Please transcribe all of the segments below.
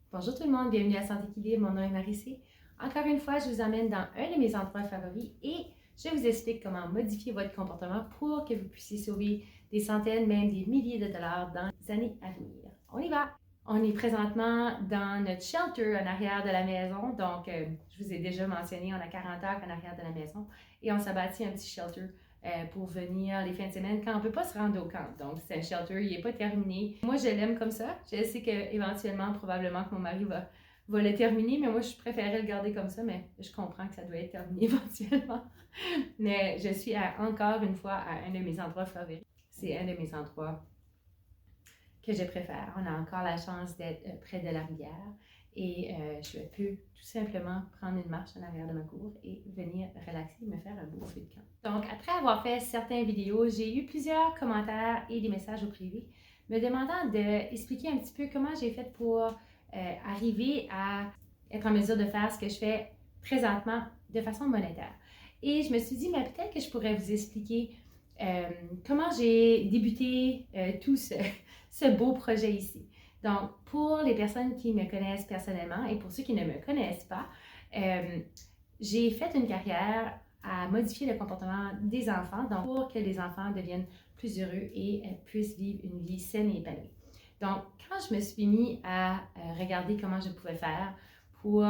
Bonjour tout le monde, bienvenue à Santé Équilibre, mon nom est Marie-C. Encore une fois, je vous emmène dans un de mes endroits favoris et je vous explique comment modifier votre comportement pour que vous puissiez sauver des centaines, même des milliers de dollars dans les années à venir. On y va! On est présentement dans notre shelter en arrière de la maison, donc je vous ai déjà mentionné, on a 40 heures en arrière de la maison et on s'est bâti un petit shelter pour venir les fins de semaine quand on ne peut pas se rendre au camp. Donc, c'est un shelter, il n'est pas terminé. Moi, je l'aime comme ça. Je sais qu'éventuellement, probablement que mon mari va le terminer, mais moi, je préférais le garder comme ça, mais je comprends que ça doit être terminé éventuellement. Mais je suis encore une fois à un de mes endroits favoris. C'est un de mes endroits que je préfère. On a encore la chance d'être près de la rivière et je peux tout simplement prendre une marche en arrière de ma cour et venir relaxer et me faire un beau feu de camp. Donc, après avoir fait certaines vidéos, j'ai eu plusieurs commentaires et des messages au privé me demandant d'expliquer un petit peu comment j'ai fait pour arriver à être en mesure de faire ce que je fais présentement de façon monétaire. Et je me suis dit, mais peut-être que je pourrais vous expliquer comment j'ai débuté tout ce beau projet ici. Donc, pour les personnes qui me connaissent personnellement et pour ceux qui ne me connaissent pas, j'ai fait une carrière à modifier le comportement des enfants, donc pour que les enfants deviennent plus heureux et puissent vivre une vie saine et épanouie. Donc, quand je me suis mis à regarder comment je pouvais faire pour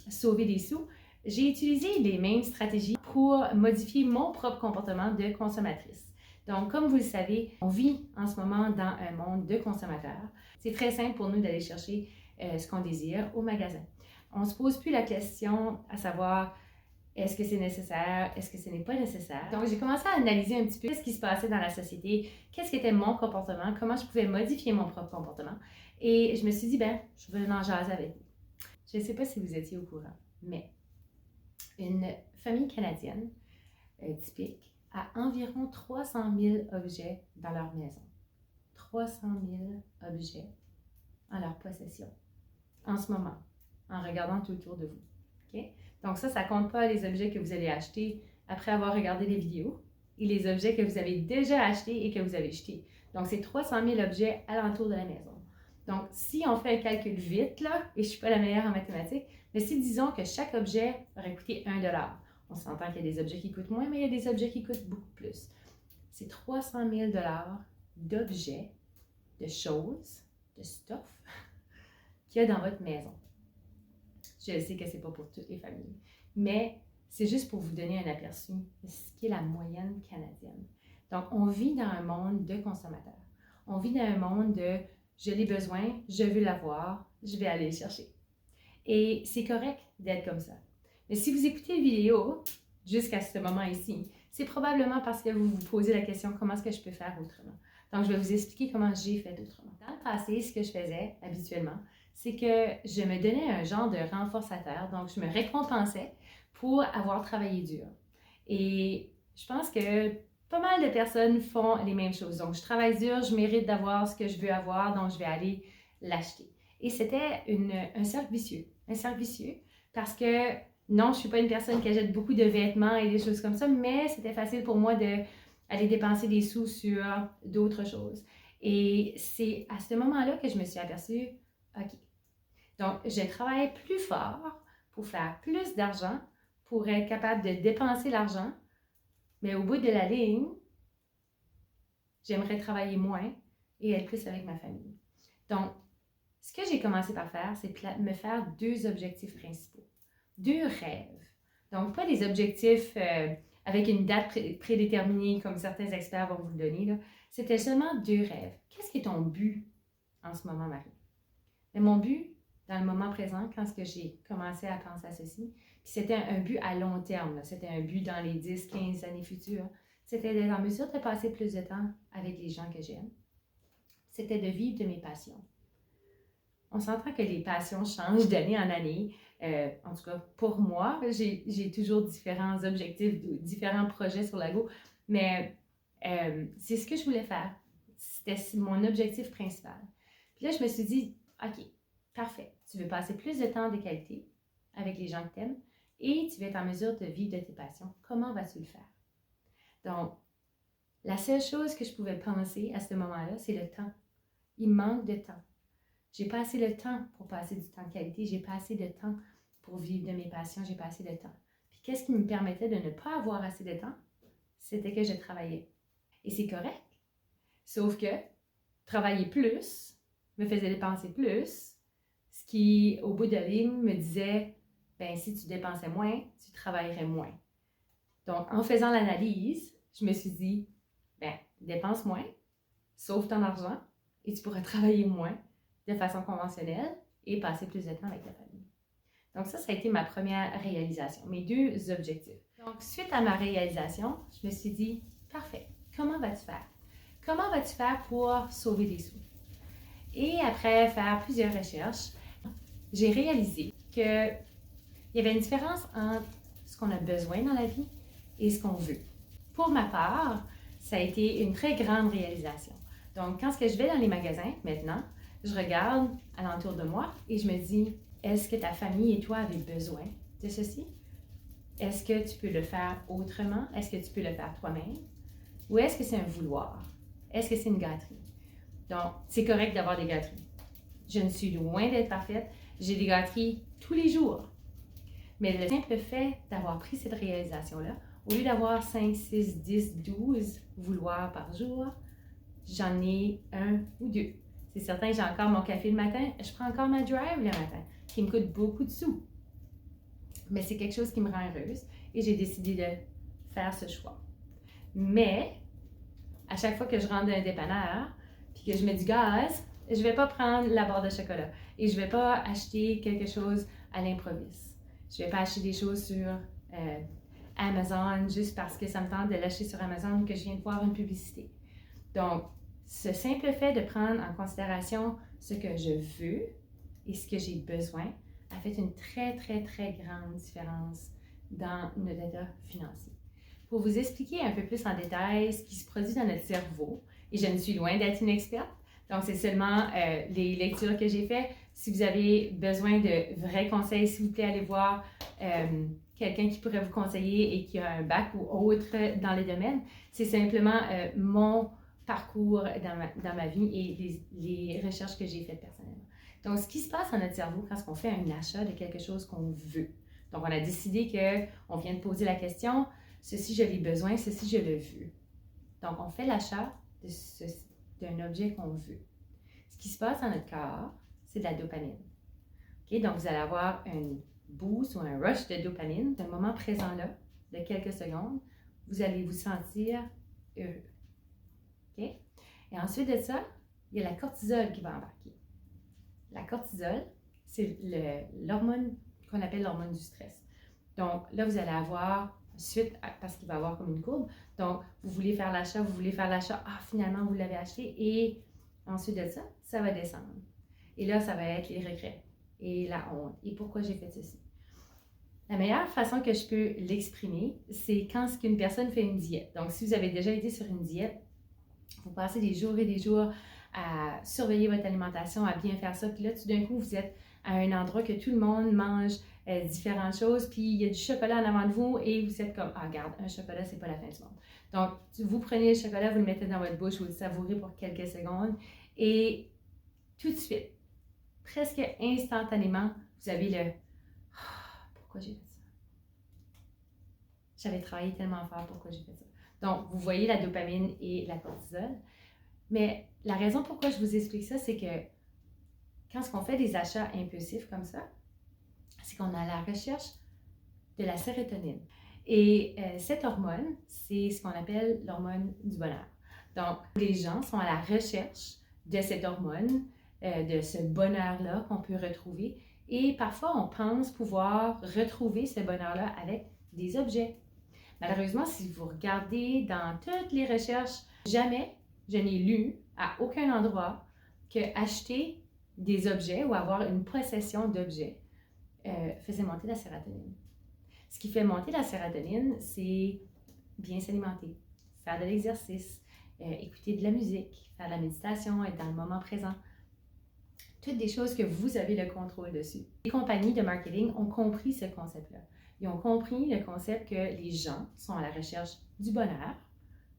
sauver des sous, j'ai utilisé les mêmes stratégies pour modifier mon propre comportement de consommatrice. Donc, comme vous le savez, on vit en ce moment dans un monde de consommateurs. C'est très simple pour nous d'aller chercher ce qu'on désire au magasin. On ne se pose plus la question à savoir est-ce que c'est nécessaire, est-ce que ce n'est pas nécessaire. Donc, j'ai commencé à analyser un petit peu ce qui se passait dans la société, qu'est-ce qu'était mon comportement, comment je pouvais modifier mon propre comportement. Et je me suis dit, je vais en jaser avec vous. Je ne sais pas si vous étiez au courant, mais une famille canadienne typique a environ 300 000 objets dans leur maison. 300 000 objets en leur possession en ce moment, en regardant tout autour de vous. Okay? Donc ça ne compte pas les objets que vous allez acheter après avoir regardé les vidéos et les objets que vous avez déjà achetés et que vous avez jetés. Donc c'est 300 000 objets alentour de la maison. Donc si on fait un calcul vite, là, et je ne suis pas la meilleure en mathématiques, mais si disons que chaque objet aurait coûté 1 $, on s'entend qu'il y a des objets qui coûtent moins, mais il y a des objets qui coûtent beaucoup plus. C'est 300 000 $ d'objets, de choses, de stuff qu'il y a dans votre maison. Je sais que ce n'est pas pour toutes les familles, mais c'est juste pour vous donner un aperçu de ce qui est la moyenne canadienne. Donc, on vit dans un monde de consommateurs. On vit dans un monde de je l'ai besoin, je veux l'avoir, je vais aller le chercher. Et c'est correct d'être comme ça. Mais si vous écoutez la vidéo jusqu'à ce moment ici, c'est probablement parce que vous vous posez la question comment est-ce que je peux faire autrement. Donc, je vais vous expliquer comment j'ai fait autrement. Dans le passé, ce que je faisais habituellement, c'est que je me donnais un genre de renforçateur. Donc, je me récompensais pour avoir travaillé dur. Et je pense que pas mal de personnes font les mêmes choses. Donc, je travaille dur, je mérite d'avoir ce que je veux avoir, donc je vais aller l'acheter. Et c'était un cercle vicieux. Un cercle vicieux parce que non, je ne suis pas une personne qui achète beaucoup de vêtements et des choses comme ça, mais c'était facile pour moi d'aller dépenser des sous sur d'autres choses. Et c'est à ce moment-là que je me suis aperçue, OK, donc je travaille plus fort pour faire plus d'argent, pour être capable de dépenser l'argent, mais au bout de la ligne, j'aimerais travailler moins et être plus avec ma famille. Donc, ce que j'ai commencé par faire, c'est me faire 2 objectifs principaux, 2 rêves. Donc, pas des objectifs avec une date prédéterminée comme certains experts vont vous le donner. Là. C'était seulement 2 rêves. Qu'est-ce qui est ton but en ce moment, Marie? Mais mon but, dans le moment présent, quand j'ai commencé à penser à ceci, puis c'était un but à long terme, là. C'était un but dans les 10, 15 années futures, c'était d'être en mesure de passer plus de temps avec les gens que j'aime. C'était de vivre de mes passions. On s'entend que les passions changent d'année en année. En tout cas, pour moi, j'ai toujours différents objectifs, différents projets sur la go, mais c'est ce que je voulais faire. C'était mon objectif principal. Puis là, je me suis dit, OK, parfait. Tu veux passer plus de temps de qualité avec les gens que tu aimes et tu vas être en mesure de vivre de tes passions. Comment vas-tu le faire? Donc, la seule chose que je pouvais penser à ce moment-là, c'est le temps. Il manque de temps. J'ai pas assez de temps pour passer du temps de qualité. J'ai pas assez de temps pour vivre de mes passions. J'ai pas assez de temps. Puis qu'est-ce qui me permettait de ne pas avoir assez de temps? C'était que je travaillais. Et c'est correct. Sauf que travailler plus me faisait dépenser plus, ce qui, au bout de la ligne, me disait, ben si tu dépensais moins, tu travaillerais moins. Donc, en faisant l'analyse, je me suis dit, ben, dépense moins, sauve ton argent, et tu pourras travailler moins de façon conventionnelle et passer plus de temps avec ta famille. Donc ça a été ma première réalisation, mes 2 objectifs. Donc, suite à ma réalisation, je me suis dit, parfait, comment vas-tu faire? Comment vas-tu faire pour sauver des sous? Et après faire plusieurs recherches, j'ai réalisé qu'il y avait une différence entre ce qu'on a besoin dans la vie et ce qu'on veut. Pour ma part, ça a été une très grande réalisation. Donc, quand je vais dans les magasins maintenant, je regarde alentour de moi et je me dis, est-ce que ta famille et toi avez besoin de ceci? Est-ce que tu peux le faire autrement? Est-ce que tu peux le faire toi-même? Ou est-ce que c'est un vouloir? Est-ce que c'est une gâterie? Donc, c'est correct d'avoir des gâteries. Je ne suis loin d'être parfaite. J'ai des gâteries tous les jours. Mais le simple fait d'avoir pris cette réalisation-là, au lieu d'avoir 5, 6, 10, 12 vouloirs par jour, j'en ai 1 ou 2. C'est certain que j'ai encore mon café le matin, je prends encore ma drive le matin, qui me coûte beaucoup de sous. Mais c'est quelque chose qui me rend heureuse et j'ai décidé de faire ce choix. Mais, à chaque fois que je rentre dans un dépanneur, puis que je mets du gaz, je ne vais pas prendre la barre de chocolat et je ne vais pas acheter quelque chose à l'improviste. Je ne vais pas acheter des choses sur Amazon juste parce que ça me tente de l'acheter sur Amazon que je viens de voir une publicité. Donc, ce simple fait de prendre en considération ce que je veux et ce que j'ai besoin a fait une très, très, très grande différence dans notre état financier. Pour vous expliquer un peu plus en détail ce qui se produit dans notre cerveau, et je ne suis loin d'être une experte, donc c'est seulement les lectures que j'ai faites. Si vous avez besoin de vrais conseils, s'il vous plaît, allez voir quelqu'un qui pourrait vous conseiller et qui a un bac ou autre dans les domaines. C'est simplement mon parcours dans ma vie et les recherches que j'ai faites personnellement. Donc, ce qui se passe dans notre cerveau quand on fait un achat de quelque chose qu'on veut. Donc, on a décidé qu'on vient de poser la question, ceci je l'ai besoin, ceci je le veux. Donc, on fait l'achat d'un objet qu'on veut. Ce qui se passe dans notre corps, c'est de la dopamine. Okay? Donc, vous allez avoir un boost ou un rush de dopamine, d'un moment présent-là, de quelques secondes, vous allez vous sentir heureux. Okay? Et ensuite de ça, il y a la cortisol qui va embarquer. La cortisol, c'est l'hormone qu'on appelle l'hormone du stress. Donc là, vous allez avoir, suite, parce qu'il va y avoir comme une courbe, donc vous voulez faire l'achat, finalement vous l'avez acheté, et ensuite de ça, ça va descendre. Et là, ça va être les regrets et la honte. Et pourquoi j'ai fait ceci? La meilleure façon que je peux l'exprimer, c'est quand une personne fait une diète. Donc, si vous avez déjà été sur une diète, vous passez des jours et des jours à surveiller votre alimentation, à bien faire ça. Puis là, tout d'un coup, vous êtes à un endroit que tout le monde mange différentes choses, puis il y a du chocolat en avant de vous et vous êtes comme, ah, regarde, un chocolat, c'est pas la fin du monde. Donc, vous prenez le chocolat, vous le mettez dans votre bouche, vous le savourez pour quelques secondes et tout de suite, presque instantanément, vous avez le pourquoi j'ai fait ça? J'avais travaillé tellement fort, pourquoi j'ai fait ça? Donc, vous voyez la dopamine et la cortisol. Mais la raison pourquoi je vous explique ça, c'est que quand on fait des achats impulsifs comme ça, c'est qu'on a la recherche de la sérotonine. Et cette hormone, c'est ce qu'on appelle l'hormone du bonheur. Donc, les gens sont à la recherche de cette hormone, de ce bonheur-là qu'on peut retrouver. Et parfois, on pense pouvoir retrouver ce bonheur-là avec des objets. Malheureusement, si vous regardez dans toutes les recherches, jamais je n'ai lu à aucun endroit que acheter des objets ou avoir une possession d'objets faisait monter la sérotonine. Ce qui fait monter la sérotonine, c'est bien s'alimenter, faire de l'exercice, écouter de la musique, faire de la méditation, être dans le moment présent. Toutes des choses que vous avez le contrôle dessus. Les compagnies de marketing ont compris ce concept-là. Ils ont compris le concept que les gens sont à la recherche du bonheur.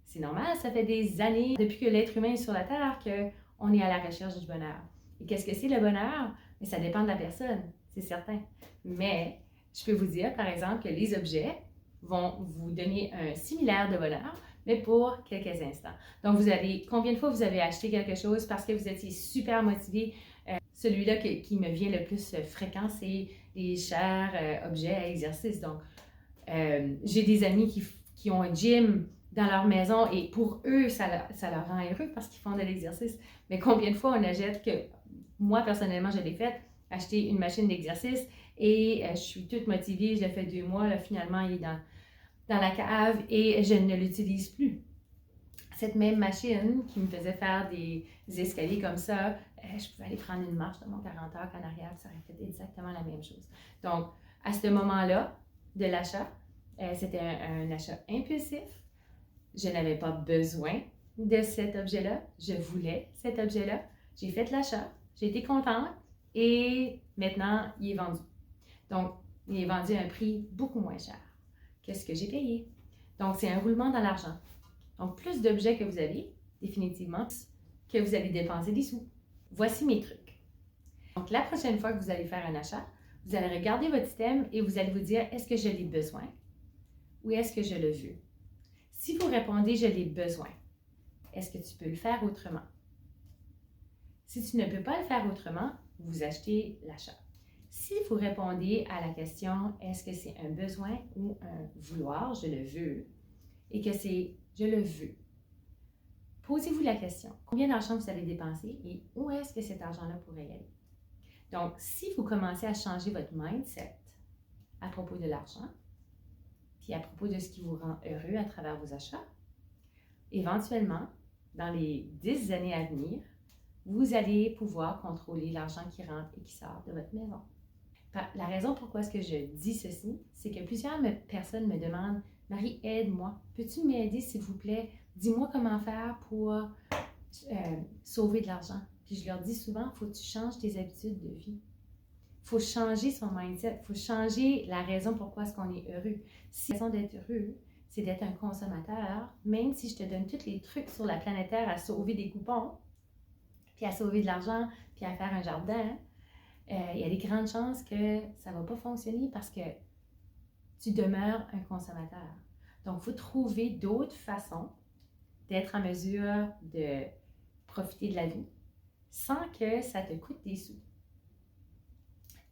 C'est normal, ça fait des années, depuis que l'être humain est sur la Terre, qu'on est à la recherche du bonheur. Et qu'est-ce que c'est le bonheur? Mais ça dépend de la personne, c'est certain. Mais je peux vous dire, par exemple, que les objets vont vous donner un similaire de bonheur, mais pour quelques instants. Donc, combien de fois vous avez acheté quelque chose parce que vous étiez super motivé? Celui-là qui me vient le plus fréquent, c'est les chers objets à exercice. Donc, j'ai des amis qui ont un gym dans leur maison et pour eux, ça leur rend heureux parce qu'ils font de l'exercice. Mais combien de fois on achète que, moi personnellement, je l'ai fait, acheter une machine d'exercice et je suis toute motivée, je l'ai fait 2 mois, là, finalement, il est dans la cave et je ne l'utilise plus. Cette même machine qui me faisait faire des escaliers comme ça, je pouvais aller prendre une marche de mon 40 heures en arrière, ça aurait fait exactement la même chose. Donc, à ce moment-là de l'achat, c'était un achat impulsif. Je n'avais pas besoin de cet objet-là. Je voulais cet objet-là. J'ai fait l'achat. J'ai été contente et maintenant, il est vendu. Donc, il est vendu à un prix beaucoup moins cher que ce que j'ai payé. Donc, c'est un roulement dans l'argent. Donc, plus d'objets que vous avez, définitivement, que vous allez dépenser des sous. Voici mes trucs. Donc, la prochaine fois que vous allez faire un achat, vous allez regarder votre système et vous allez vous dire, est-ce que je l'ai besoin ou est-ce que je le veux? Si vous répondez, je l'ai besoin, est-ce que tu peux le faire autrement? Si tu ne peux pas le faire autrement, vous achetez l'achat. Si vous répondez à la question, est-ce que c'est un besoin ou un vouloir, je le veux, et que c'est je le veux, posez-vous la question, combien d'argent vous allez dépenser et où est-ce que cet argent-là pourrait y aller? Donc, si vous commencez à changer votre mindset à propos de l'argent, puis à propos de ce qui vous rend heureux à travers vos achats, éventuellement, dans les 10 années à venir, vous allez pouvoir contrôler l'argent qui rentre et qui sort de votre maison. La raison pourquoi est-ce que je dis ceci, c'est que plusieurs personnes me demandent « Marie, aide-moi. Peux-tu m'aider, s'il vous plaît? Dis-moi comment faire pour sauver de l'argent. » Puis je leur dis souvent, il faut que tu changes tes habitudes de vie. Il faut changer son mindset. Il faut changer la raison pourquoi est-ce qu'on est heureux. Si la raison d'être heureux, c'est d'être un consommateur, même si je te donne tous les trucs sur la planète Terre à sauver des coupons, puis à sauver de l'argent, puis à faire un jardin, il y a des grandes chances que ça ne va pas fonctionner parce que tu demeures un consommateur. Donc, il faut trouver d'autres façons d'être en mesure de profiter de la vie sans que ça te coûte des sous.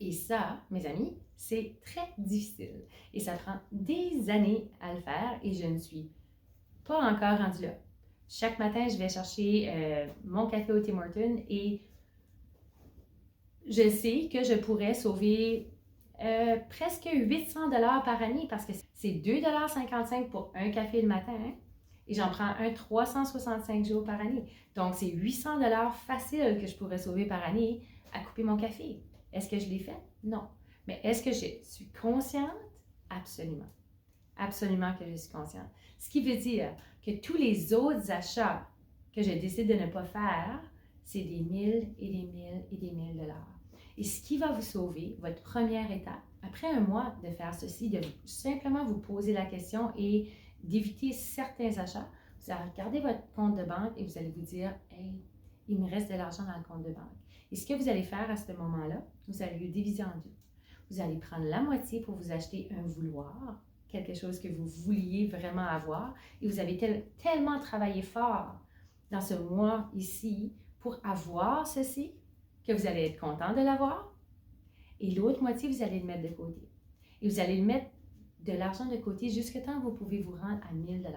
Et ça, mes amis, c'est très difficile. Et ça prend des années à le faire et je ne suis pas encore rendue là. Chaque matin, je vais chercher mon café au Tim Hortons et je sais que je pourrais sauver presque 800 $ par année parce que c'est 2,55 $ pour un café le matin et j'en prends un 365 jours par année. Donc, c'est 800 $ facile que je pourrais sauver par année à couper mon café. Est-ce que je l'ai fait? Non. Mais est-ce que je suis consciente? Absolument. Absolument que je suis consciente. Ce qui veut dire que tous les autres achats que je décide de ne pas faire, c'est des 1000 et des 1000 et des 1000 $. Et ce qui va vous sauver, votre première étape, après un mois de faire ceci, de simplement vous poser la question et d'éviter certains achats, vous allez regarder votre compte de banque et vous allez vous dire « Hey, il me reste de l'argent dans le compte de banque. » Et ce que vous allez faire à ce moment-là, vous allez le diviser en deux. Vous allez prendre la moitié pour vous acheter un vouloir, quelque chose que vous vouliez vraiment avoir, et vous avez tellement travaillé fort dans ce mois ici pour avoir ceci, que vous allez être content de l'avoir, et l'autre moitié, vous allez le mettre de côté. Et vous allez le mettre de l'argent de côté jusqu'à temps que vous pouvez vous rendre à 1000 $.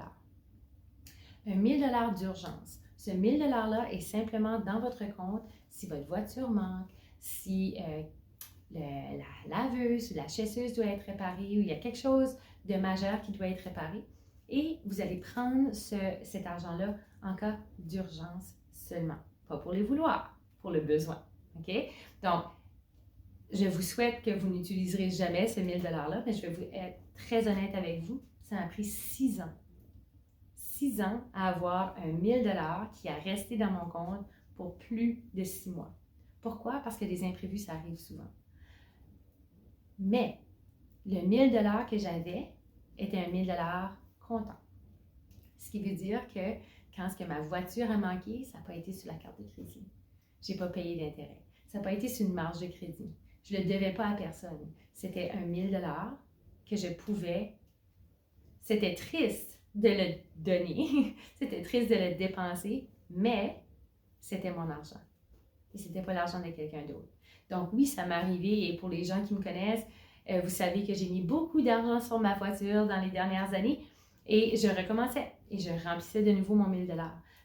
Un 1000 $ d'urgence. Ce 1000 $-là est simplement dans votre compte si votre voiture manque, si la laveuse ou la chasseuse doit être réparée ou il y a quelque chose de majeur qui doit être réparé. Et vous allez prendre cet argent-là en cas d'urgence seulement. Pas pour les vouloirs, pour le besoin. OK? Donc, je vous souhaite que vous n'utiliserez jamais ce 1000 $-là, mais je vais vous être très honnête avec vous. Ça m'a pris 6 ans. 6 ans à avoir un 1000 $ qui a resté dans mon compte pour plus de 6 mois. Pourquoi? Parce que les imprévus, ça arrive souvent. Mais le 1000 $ que j'avais était un 1000 $ comptant. Ce qui veut dire que quand ma voiture a manqué, ça n'a pas été sur la carte de crédit. je n'ai pas payé d'intérêt. Ça n'a pas été sur une marge de crédit. Je ne le devais pas à personne. C'était un 1000 $ que je pouvais. C'était triste de le donner, c'était triste de le dépenser, mais c'était mon argent. Et ce n'était pas l'argent de quelqu'un d'autre. Donc oui, ça m'est arrivé, et pour les gens qui me connaissent, vous savez que j'ai mis beaucoup d'argent sur ma voiture dans les dernières années, et je recommençais, et je remplissais de nouveau mon 1000 $.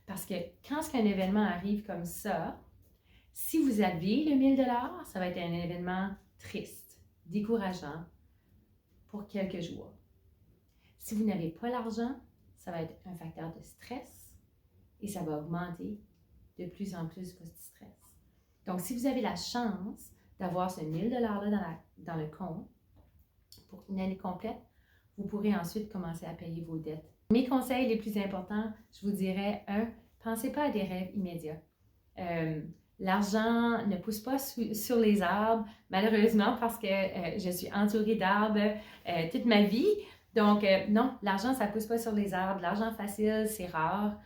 Parce que quand un événement arrive comme ça, si vous avez le 1000 $, ça va être un événement triste, décourageant pour quelques jours. Si vous n'avez pas l'argent, ça va être un facteur de stress et ça va augmenter de plus en plus votre stress. Donc, si vous avez la chance d'avoir ce 1000 $ là dans le compte pour une année complète, vous pourrez ensuite commencer à payer vos dettes. Mes conseils les plus importants, je vous dirais, pensez pas à des rêves immédiats. L'argent ne pousse pas sur les arbres, malheureusement, parce que je suis entourée d'arbres toute ma vie. Donc, non, l'argent, ça ne pousse pas sur les arbres. L'argent facile, c'est rare.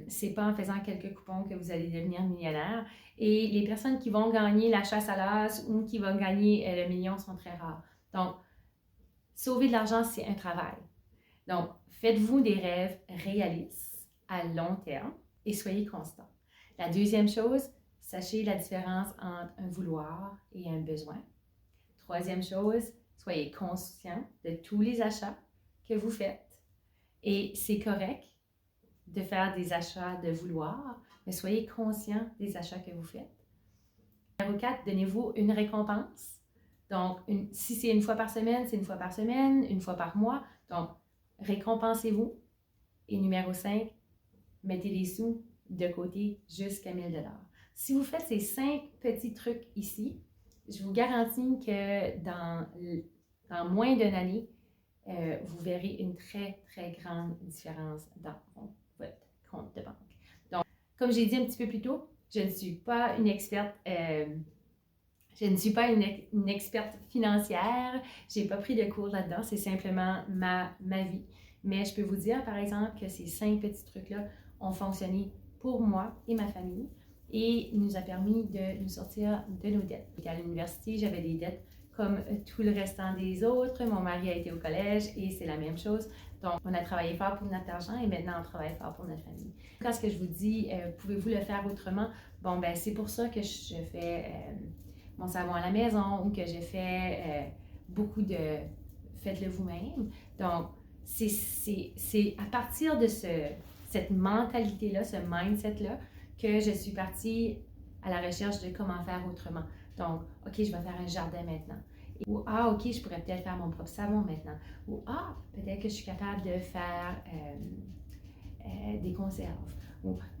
C'est pas en faisant quelques coupons que vous allez devenir millionnaire. Et les personnes qui vont gagner la chasse à l'as ou qui vont gagner le million sont très rares. Donc, sauver de l'argent, c'est un travail. Donc, faites-vous des rêves réalistes à long terme et soyez constant. La deuxième chose, sachez la différence entre un vouloir et un besoin. Troisième chose, soyez conscient de tous les achats que vous faites. Et c'est correct de faire des achats de vouloir, mais soyez conscient des achats que vous faites. Numéro 4, donnez-vous une récompense. Donc, si c'est une fois par semaine, c'est une fois par semaine, une fois par mois. Donc, récompensez-vous. Et numéro 5, mettez des sous de côté jusqu'à 1000 $. Si vous faites ces 5 petits trucs ici, je vous garantis que dans moins d'une année, vous verrez une très, très grande différence dans votre compte de banque. Donc, comme j'ai dit un petit peu plus tôt, je ne suis pas une experte, une experte financière, je n'ai pas pris de cours là-dedans, c'est simplement ma vie. Mais je peux vous dire, par exemple, que ces 5 petits trucs-là ont fonctionné pour moi et ma famille et nous a permis de nous sortir de nos dettes. J'étais à l'université, j'avais des dettes comme tout le restant des autres. Mon mari a été au collège et c'est la même chose. Donc, on a travaillé fort pour notre argent et maintenant on travaille fort pour notre famille. Quand ce que je vous dis, pouvez-vous le faire autrement? Bon, ben c'est pour ça que je fais mon savon à la maison ou que je fais beaucoup de faites-le vous-même. Donc, c'est à partir de cette mentalité-là, ce mindset-là, que je suis partie à la recherche de comment faire autrement. Donc, OK, je vais faire un jardin maintenant. Ou, OK, je pourrais peut-être faire mon propre savon maintenant. Ou, peut-être que je suis capable de faire des conserves.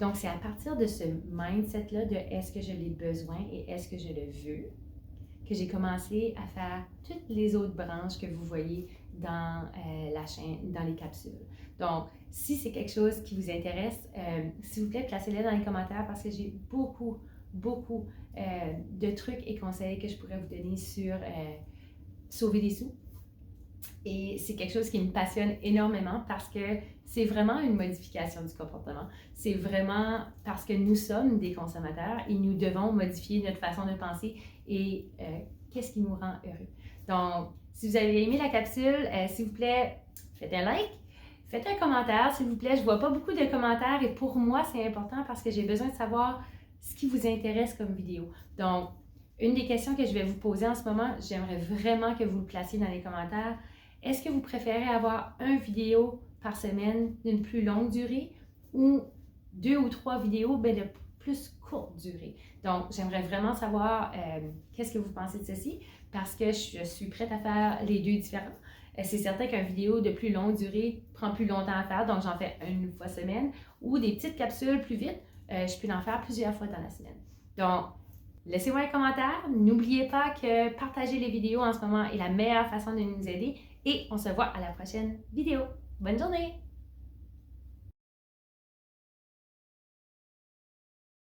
Donc, c'est à partir de ce mindset-là de est-ce que je l'ai besoin et est-ce que je le veux que j'ai commencé à faire toutes les autres branches que vous voyez dans la chaîne, dans les capsules. Donc, si c'est quelque chose qui vous intéresse, s'il vous plaît, placez-les dans les commentaires parce que j'ai beaucoup de trucs et conseils que je pourrais vous donner sur sauver des sous. Et c'est quelque chose qui me passionne énormément parce que c'est vraiment une modification du comportement. C'est vraiment parce que nous sommes des consommateurs et nous devons modifier notre façon de penser et qu'est-ce qui nous rend heureux. Donc, si vous avez aimé la capsule, s'il vous plaît, faites un like, faites un commentaire, s'il vous plaît. Je ne vois pas beaucoup de commentaires et pour moi, c'est important parce que j'ai besoin de savoir ce qui vous intéresse comme vidéo. Donc, une des questions que je vais vous poser en ce moment, j'aimerais vraiment que vous le placiez dans les commentaires. Est-ce que vous préférez avoir une vidéo par semaine d'une plus longue durée ou 2 ou 3 vidéos de plus courte durée? Donc, j'aimerais vraiment savoir qu'est-ce que vous pensez de ceci parce que je suis prête à faire les deux différents. C'est certain qu'une vidéo de plus longue durée prend plus longtemps à faire, donc j'en fais une fois semaine ou des petites capsules plus vite, je peux en faire plusieurs fois dans la semaine. Donc, laissez-moi un commentaire. N'oubliez pas que partager les vidéos en ce moment est la meilleure façon de nous aider et on se voit à la prochaine vidéo. Bonne journée!